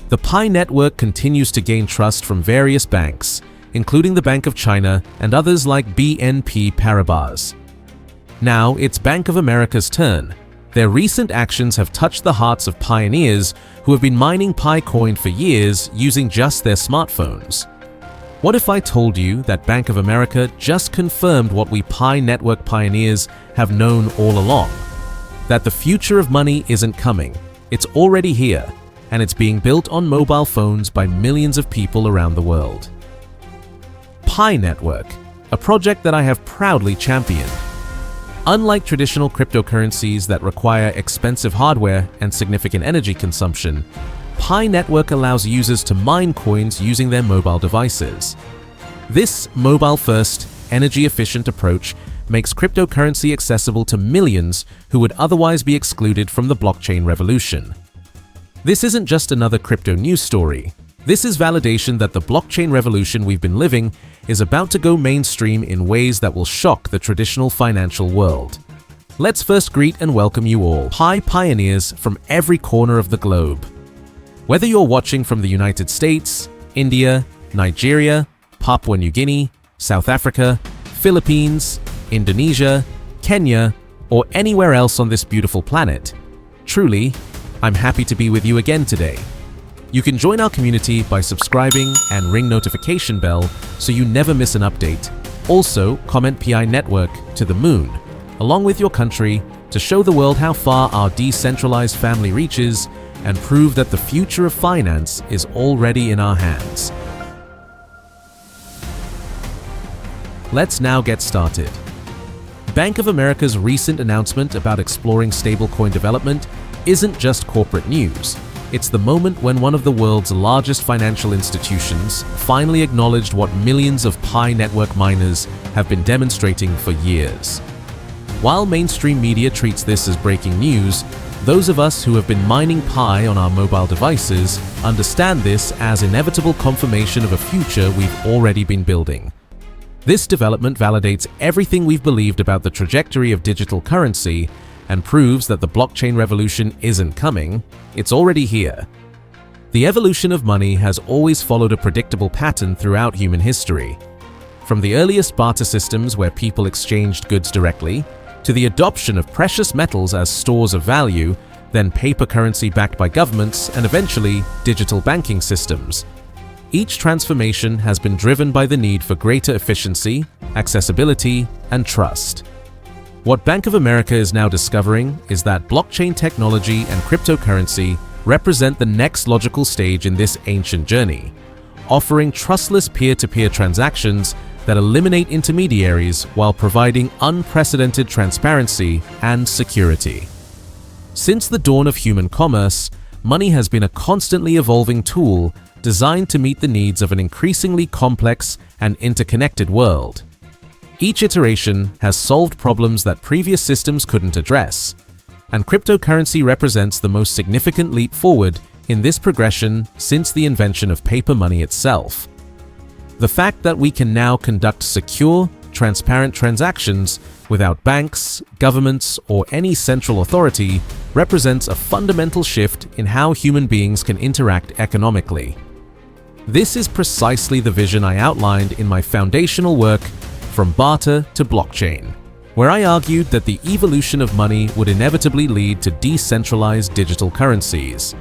The Pi network continues to gain trust from various banks, including the Bank of China and others like BNP Paribas. Now it's Bank of America's turn. Their recent actions have touched the hearts of pioneers who have been mining Pi coin for years using just their smartphones. What if I told you that Bank of America just confirmed what we Pi network pioneers have known all along? That the future of money isn't coming, it's already here, and it's being built on mobile phones by millions of people around the world. Pi Network, a project that I have proudly championed. Unlike traditional cryptocurrencies that require expensive hardware and significant energy consumption, Pi Network allows users to mine coins using their mobile devices. This mobile-first, energy-efficient approach makes cryptocurrency accessible to millions who would otherwise be excluded from the blockchain revolution. This isn't just another crypto news story. This is validation that the blockchain revolution we've been living is about to go mainstream in ways that will shock the traditional financial world. Let's first greet and welcome you all, Pi pioneers from every corner of the globe. Whether you're watching from the United States, India, Nigeria, Papua New Guinea, South Africa, Philippines, Indonesia, Kenya, or anywhere else on this beautiful planet, truly, I'm happy to be with you again today. You can join our community by subscribing and ring notification bell so you never miss an update. Also, comment PI Network to the moon, along with your country, to show the world how far our decentralized family reaches and prove that the future of finance is already in our hands. Let's now get started. Bank of America's recent announcement about exploring stablecoin development isn't just corporate news. It's the moment when one of the world's largest financial institutions finally acknowledged what millions of Pi network miners have been demonstrating for years. While mainstream media treats this as breaking news, those of us who have been mining Pi on our mobile devices understand this as inevitable confirmation of a future we've already been building. This development validates everything we've believed about the trajectory of digital currency and proves that the blockchain revolution isn't coming, it's already here. The evolution of money has always followed a predictable pattern throughout human history. From the earliest barter systems where people exchanged goods directly, to the adoption of precious metals as stores of value, then paper currency backed by governments, and eventually digital banking systems. Each transformation has been driven by the need for greater efficiency, accessibility, and trust. What Bank of America is now discovering is that blockchain technology and cryptocurrency represent the next logical stage in this ancient journey, offering trustless peer-to-peer transactions that eliminate intermediaries while providing unprecedented transparency and security. Since the dawn of human commerce, money has been a constantly evolving tool designed to meet the needs of an increasingly complex and interconnected world. Each iteration has solved problems that previous systems couldn't address, and cryptocurrency represents the most significant leap forward in this progression since the invention of paper money itself. The fact that we can now conduct secure, transparent transactions without banks, governments, or any central authority represents a fundamental shift in how human beings can interact economically. This is precisely the vision I outlined in my foundational work, From Barter to Blockchain, where I argued that the evolution of money would inevitably lead to decentralized digital currencies.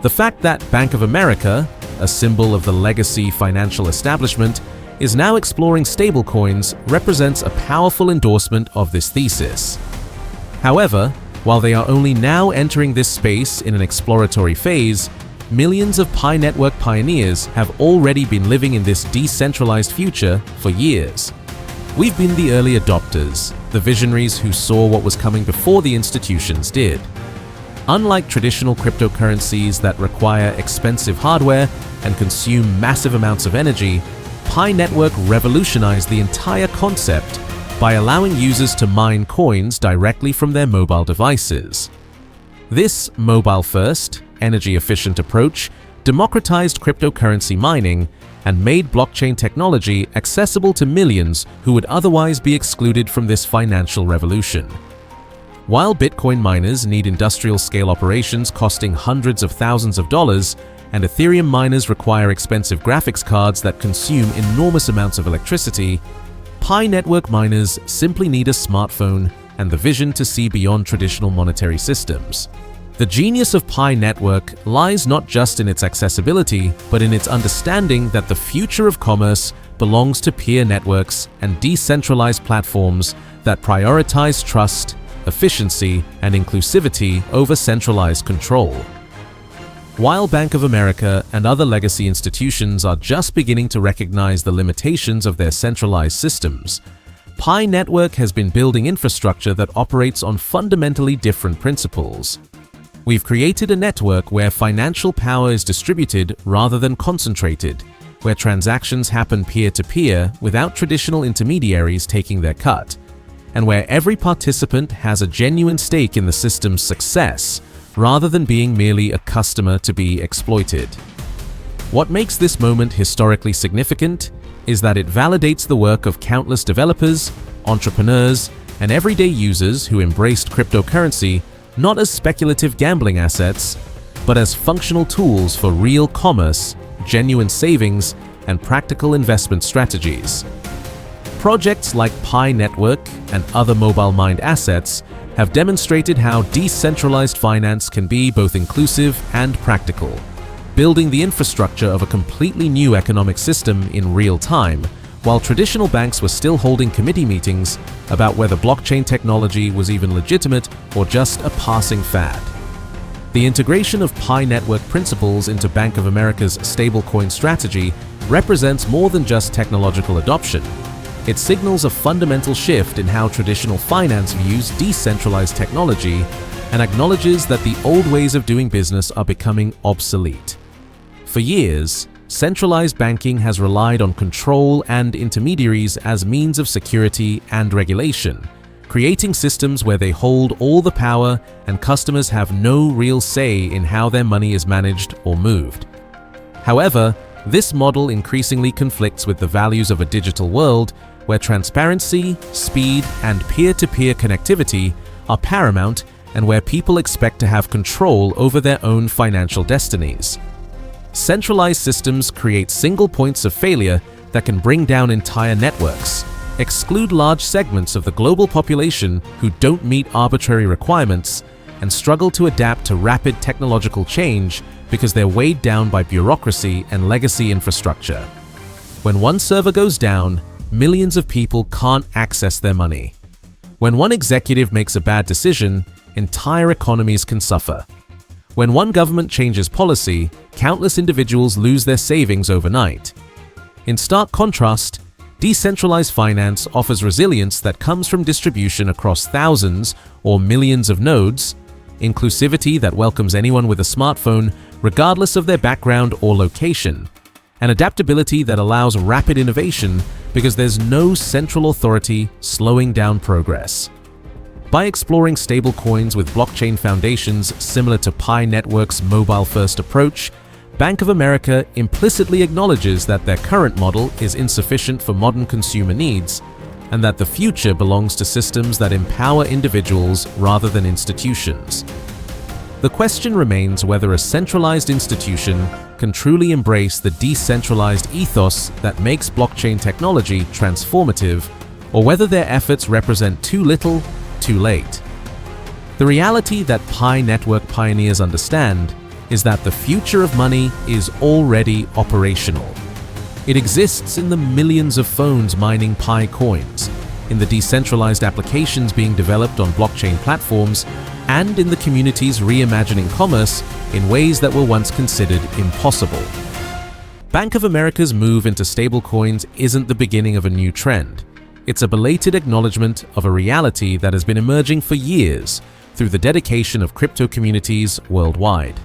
The fact that Bank of America, a symbol of the legacy financial establishment, is now exploring stablecoins represents a powerful endorsement of this thesis. However, while they are only now entering this space in an exploratory phase, millions of Pi network pioneers have already been living in this decentralized future for years. We've been the early adopters, the visionaries who saw what was coming before the institutions did. Unlike traditional cryptocurrencies that require expensive hardware and consume massive amounts of energy, Pi network revolutionized the entire concept by allowing users to mine coins directly from their mobile devices. This mobile-first, energy-efficient approach democratized cryptocurrency mining and made blockchain technology accessible to millions who would otherwise be excluded from this financial revolution. While Bitcoin miners need industrial-scale operations costing hundreds of thousands of dollars, and Ethereum miners require expensive graphics cards that consume enormous amounts of electricity, Pi network miners simply need a smartphone and the vision to see beyond traditional monetary systems. The genius of Pi network lies not just in its accessibility, but in its understanding that the future of commerce belongs to peer networks and decentralized platforms that prioritize trust, efficiency, and inclusivity over centralized control. While Bank of America and other legacy institutions are just beginning to recognize the limitations of their centralized systems, Pi network has been building infrastructure that operates on fundamentally different principles. We've created a network where financial power is distributed rather than concentrated, where transactions happen peer-to-peer without traditional intermediaries taking their cut, and where every participant has a genuine stake in the system's success, rather than being merely a customer to be exploited. What makes this moment historically significant is that it validates the work of countless developers, entrepreneurs, and everyday users who embraced cryptocurrency not as speculative gambling assets, but as functional tools for real commerce, genuine savings, and practical investment strategies. Projects like Pi Network and other mobile-mined assets have demonstrated how decentralized finance can be both inclusive and practical, building the infrastructure of a completely new economic system in real time, while traditional banks were still holding committee meetings about whether blockchain technology was even legitimate or just a passing fad. The integration of Pi network principles into Bank of America's stablecoin strategy represents more than just technological adoption. It signals a fundamental shift in how traditional finance views decentralized technology and acknowledges that the old ways of doing business are becoming obsolete. For years, centralized banking has relied on control and intermediaries as means of security and regulation, creating systems where they hold all the power and customers have no real say in how their money is managed or moved. However, this model increasingly conflicts with the values of a digital world where transparency, speed, and peer-to-peer connectivity are paramount and where people expect to have control over their own financial destinies. Centralized systems create single points of failure that can bring down entire networks, exclude large segments of the global population who don't meet arbitrary requirements, and struggle to adapt to rapid technological change because they're weighed down by bureaucracy and legacy infrastructure. When one server goes down, millions of people can't access their money. When one executive makes a bad decision, entire economies can suffer. When one government changes policy, countless individuals lose their savings overnight. In stark contrast, decentralized finance offers resilience that comes from distribution across thousands or millions of nodes, inclusivity that welcomes anyone with a smartphone regardless of their background or location, and adaptability that allows rapid innovation because there's no central authority slowing down progress. By exploring stablecoins with blockchain foundations similar to Pi Network's mobile-first approach, Bank of America implicitly acknowledges that their current model is insufficient for modern consumer needs, and that the future belongs to systems that empower individuals rather than institutions. The question remains whether a centralized institution can truly embrace the decentralized ethos that makes blockchain technology transformative, or whether their efforts represent too little, too late. The reality that Pi network pioneers understand is that the future of money is already operational. It exists in the millions of phones mining Pi coins, in the decentralized applications being developed on blockchain platforms, and in the communities reimagining commerce in ways that were once considered impossible. Bank of America's move into stablecoins isn't the beginning of a new trend. It's a belated acknowledgement of a reality that has been emerging for years through the dedication of crypto communities worldwide.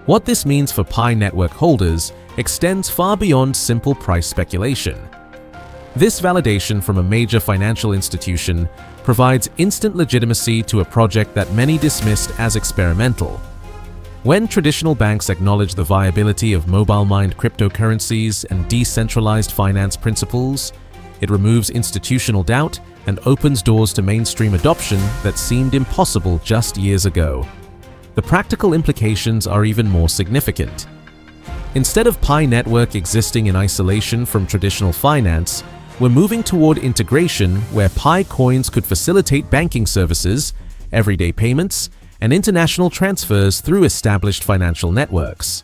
What this means for Pi network holders extends far beyond simple price speculation. This validation from a major financial institution provides instant legitimacy to a project that many dismissed as experimental. When traditional banks acknowledge the viability of mobile-mined cryptocurrencies and decentralized finance principles, it removes institutional doubt and opens doors to mainstream adoption that seemed impossible just years ago. The practical implications are even more significant. Instead of Pi Network existing in isolation from traditional finance, we're moving toward integration where Pi coins could facilitate banking services, everyday payments, and international transfers through established financial networks.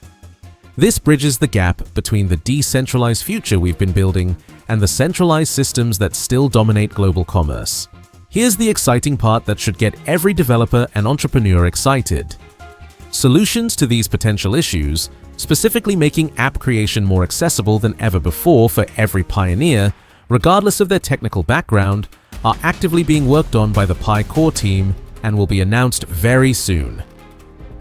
This bridges the gap between the decentralized future we've been building and the centralized systems that still dominate global commerce. Here's the exciting part that should get every developer and entrepreneur excited. Solutions to these potential issues, specifically making app creation more accessible than ever before for every pioneer, regardless of their technical background, are actively being worked on by the Pi core team and will be announced very soon.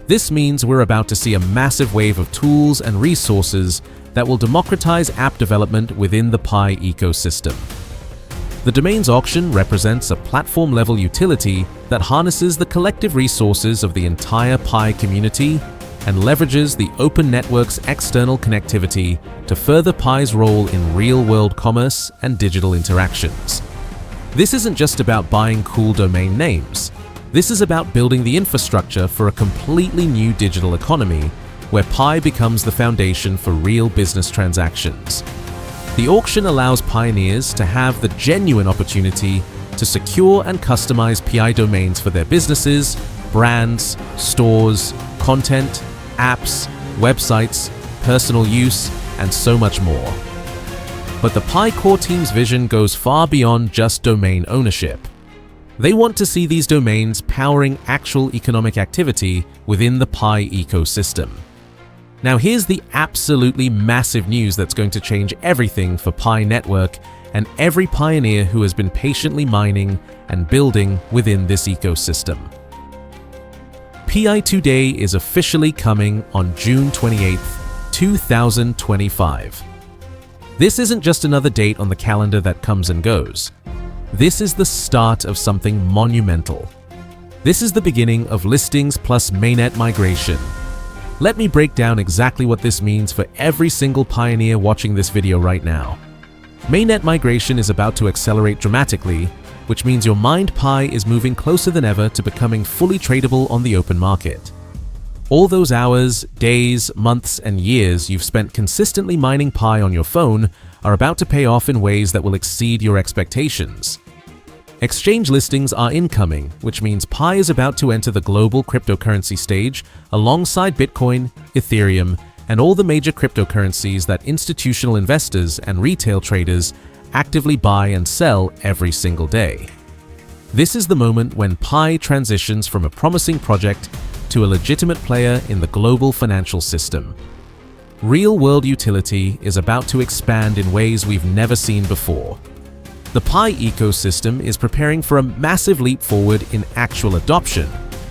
This means we're about to see a massive wave of tools and resources that will democratize app development within the Pi ecosystem. The domains auction represents a platform-level utility that harnesses the collective resources of the entire Pi community and leverages the open network's external connectivity to further Pi's role in real-world commerce and digital interactions. This isn't just about buying cool domain names. This is about building the infrastructure for a completely new digital economy where Pi becomes the foundation for real business transactions. The auction allows pioneers to have the genuine opportunity to secure and customize PI domains for their businesses, brands, stores, content, apps, websites, personal use, and so much more. But the Pi core team's vision goes far beyond just domain ownership. They want to see these domains powering actual economic activity within the Pi ecosystem. Now here's the absolutely massive news that's going to change everything for Pi Network and every pioneer who has been patiently mining and building within this ecosystem. PI2 Day is officially coming on June 28, 2025. This isn't just another date on the calendar that comes and goes. This is the start of something monumental. This is the beginning of listings plus mainnet migration. Let me break down exactly what this means for every single pioneer watching this video right now. Mainnet migration is about to accelerate dramatically, which means your mined Pi is moving closer than ever to becoming fully tradable on the open market. All those hours, days, months, and years you've spent consistently mining Pi on your phone are about to pay off in ways that will exceed your expectations. Exchange listings are incoming, which means Pi is about to enter the global cryptocurrency stage alongside Bitcoin, Ethereum, and all the major cryptocurrencies that institutional investors and retail traders actively buy and sell every single day. This is the moment when Pi transitions from a promising project to a legitimate player in the global financial system. Real-world utility is about to expand in ways we've never seen before. The Pi ecosystem is preparing for a massive leap forward in actual adoption,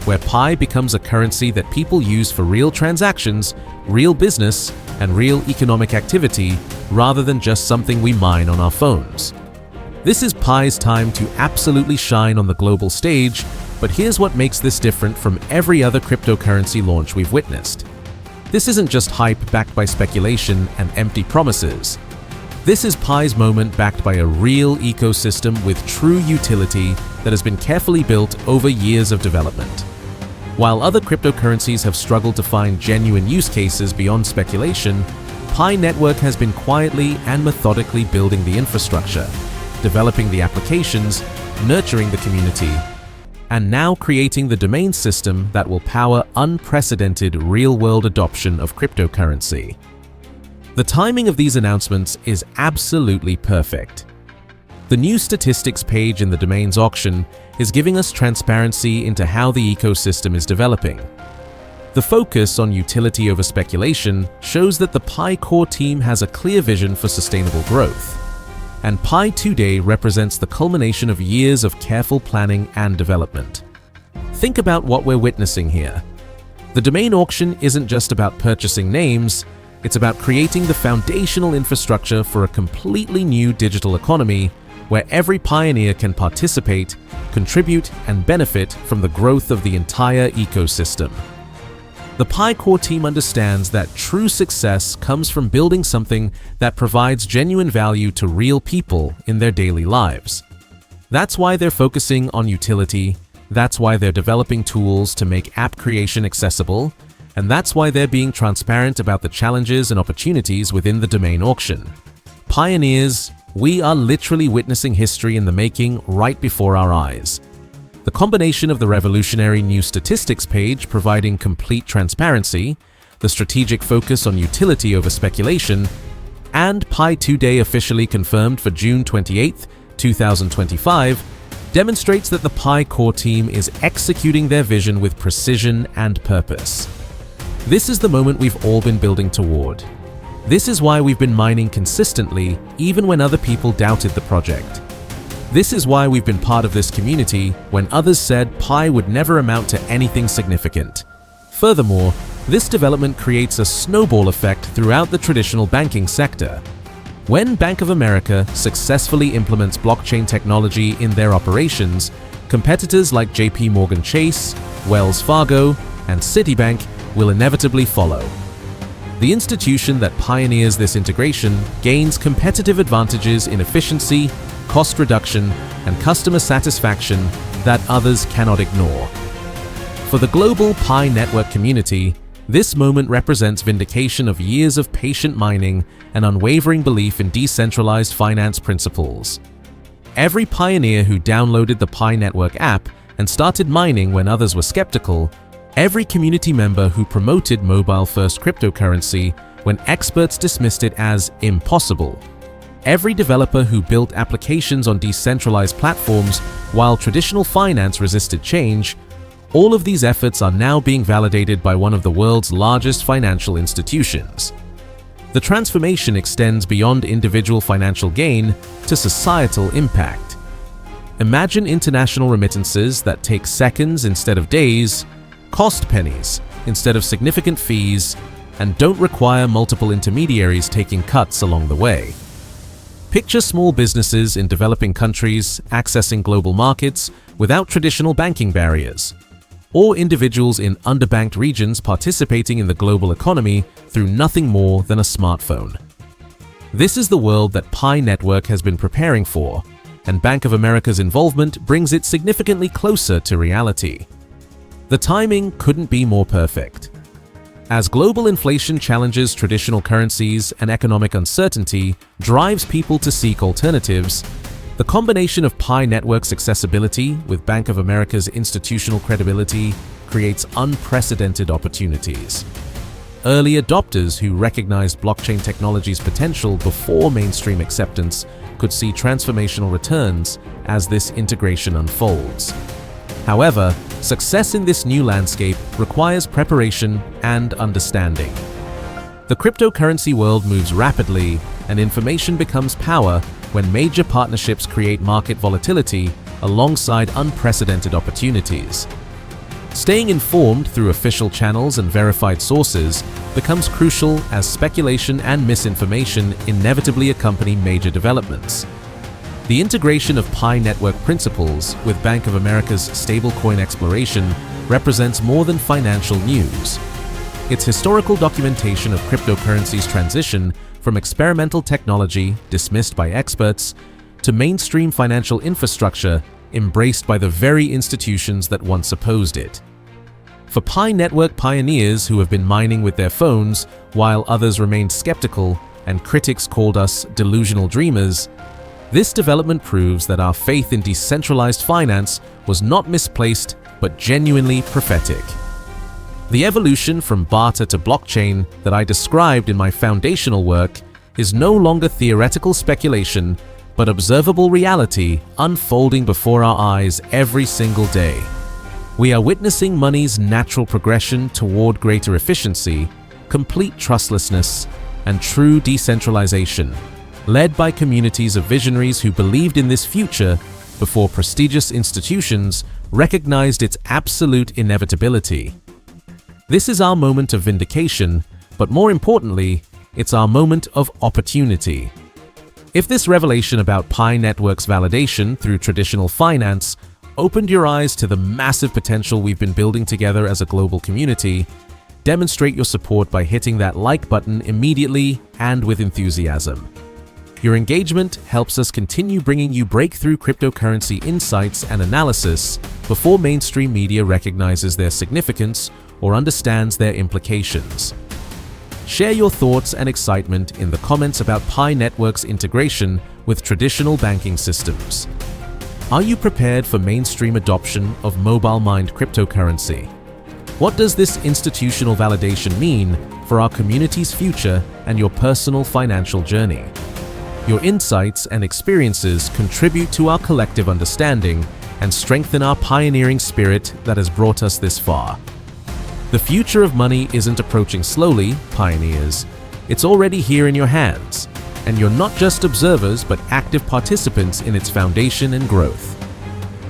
where Pi becomes a currency that people use for real transactions, real business, and real economic activity, rather than just something we mine on our phones. This is Pi's time to absolutely shine on the global stage, but here's what makes this different from every other cryptocurrency launch we've witnessed. This isn't just hype backed by speculation and empty promises. This is Pi's moment backed by a real ecosystem with true utility that has been carefully built over years of development. While other cryptocurrencies have struggled to find genuine use cases beyond speculation, Pi Network has been quietly and methodically building the infrastructure, developing the applications, nurturing the community, and now creating the domain system that will power unprecedented real-world adoption of cryptocurrency. The timing of these announcements is absolutely perfect. The new statistics page in the domains auction is giving us transparency into how the ecosystem is developing. The focus on utility over speculation shows that the Pi core team has a clear vision for sustainable growth. And PI2 Day represents the culmination of years of careful planning and development. Think about what we're witnessing here. The domain auction isn't just about purchasing names, it's about creating the foundational infrastructure for a completely new digital economy where every pioneer can participate, contribute, and benefit from the growth of the entire ecosystem. The Pi core team understands that true success comes from building something that provides genuine value to real people in their daily lives. That's why they're focusing on utility, that's why they're developing tools to make app creation accessible, and that's why they're being transparent about the challenges and opportunities within the domain auction. Pioneers, we are literally witnessing history in the making right before our eyes. The combination of the revolutionary new statistics page providing complete transparency, the strategic focus on utility over speculation, and Pi 2 Day officially confirmed for June 28, 2025, demonstrates that the Pi core team is executing their vision with precision and purpose. This is the moment we've all been building toward. This is why we've been mining consistently even when other people doubted the project. This is why we've been part of this community when others said Pi would never amount to anything significant. Furthermore, this development creates a snowball effect throughout the traditional banking sector. When Bank of America successfully implements blockchain technology in their operations, competitors like JP Chase, Wells Fargo, and Citibank will inevitably follow. The institution that pioneers this integration gains competitive advantages in efficiency, cost reduction, and customer satisfaction that others cannot ignore. For the global Pi network community, this moment represents vindication of years of patient mining and unwavering belief in decentralized finance principles. Every pioneer who downloaded the Pi network app and started mining when others were skeptical, every community member who promoted mobile-first cryptocurrency when experts dismissed it as impossible, every developer who built applications on decentralized platforms while traditional finance resisted change, all of these efforts are now being validated by one of the world's largest financial institutions. The transformation extends beyond individual financial gain to societal impact. Imagine international remittances that take seconds instead of days, cost pennies instead of significant fees, and don't require multiple intermediaries taking cuts along the way. Picture small businesses in developing countries accessing global markets without traditional banking barriers, or individuals in underbanked regions participating in the global economy through nothing more than a smartphone. This is the world that Pi Network has been preparing for, and Bank of America's involvement brings it significantly closer to reality. The timing couldn't be more perfect. As global inflation challenges traditional currencies and economic uncertainty drives people to seek alternatives, the combination of Pi Network's accessibility with Bank of America's institutional credibility creates unprecedented opportunities. Early adopters who recognized blockchain technology's potential before mainstream acceptance could see transformational returns as this integration unfolds. However, success in this new landscape requires preparation and understanding. The cryptocurrency world moves rapidly, and information becomes power when major partnerships create market volatility alongside unprecedented opportunities. Staying informed through official channels and verified sources becomes crucial as speculation and misinformation inevitably accompany major developments. The integration of Pi network principles with Bank of America's stablecoin exploration represents more than financial news. Its historical documentation of cryptocurrency's transition from experimental technology dismissed by experts to mainstream financial infrastructure embraced by the very institutions that once opposed it. For Pi network pioneers who have been mining with their phones while others remained skeptical and critics called us delusional dreamers, this development proves that our faith in decentralized finance was not misplaced but genuinely prophetic. The evolution from barter to blockchain that I described in my foundational work is no longer theoretical speculation but observable reality unfolding before our eyes every single day. We are witnessing money's natural progression toward greater efficiency, complete trustlessness, and true decentralization, led by communities of visionaries who believed in this future before prestigious institutions recognized its absolute inevitability. This is our moment of vindication, but more importantly, it's our moment of opportunity. If this revelation about Pi Network's validation through traditional finance opened your eyes to the massive potential we've been building together as a global community, demonstrate your support by hitting that like button immediately and with enthusiasm. Your engagement helps us continue bringing you breakthrough cryptocurrency insights and analysis before mainstream media recognizes their significance or understands their implications. Share your thoughts and excitement in the comments about Pi Network's integration with traditional banking systems. Are you prepared for mainstream adoption of mobile-mined cryptocurrency? What does this institutional validation mean for our community's future and your personal financial journey? Your insights and experiences contribute to our collective understanding and strengthen our pioneering spirit that has brought us this far. The future of money isn't approaching slowly, pioneers. It's already here in your hands, and you're not just observers but active participants in its foundation and growth.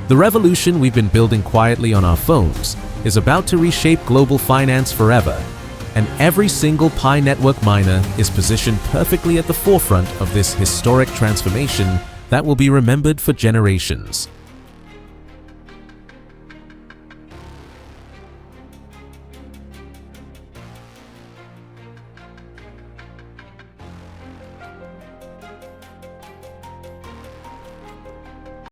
The revolution we've been building quietly on our phones is about to reshape global finance forever, and every single Pi Network miner is positioned perfectly at the forefront of this historic transformation that will be remembered for generations.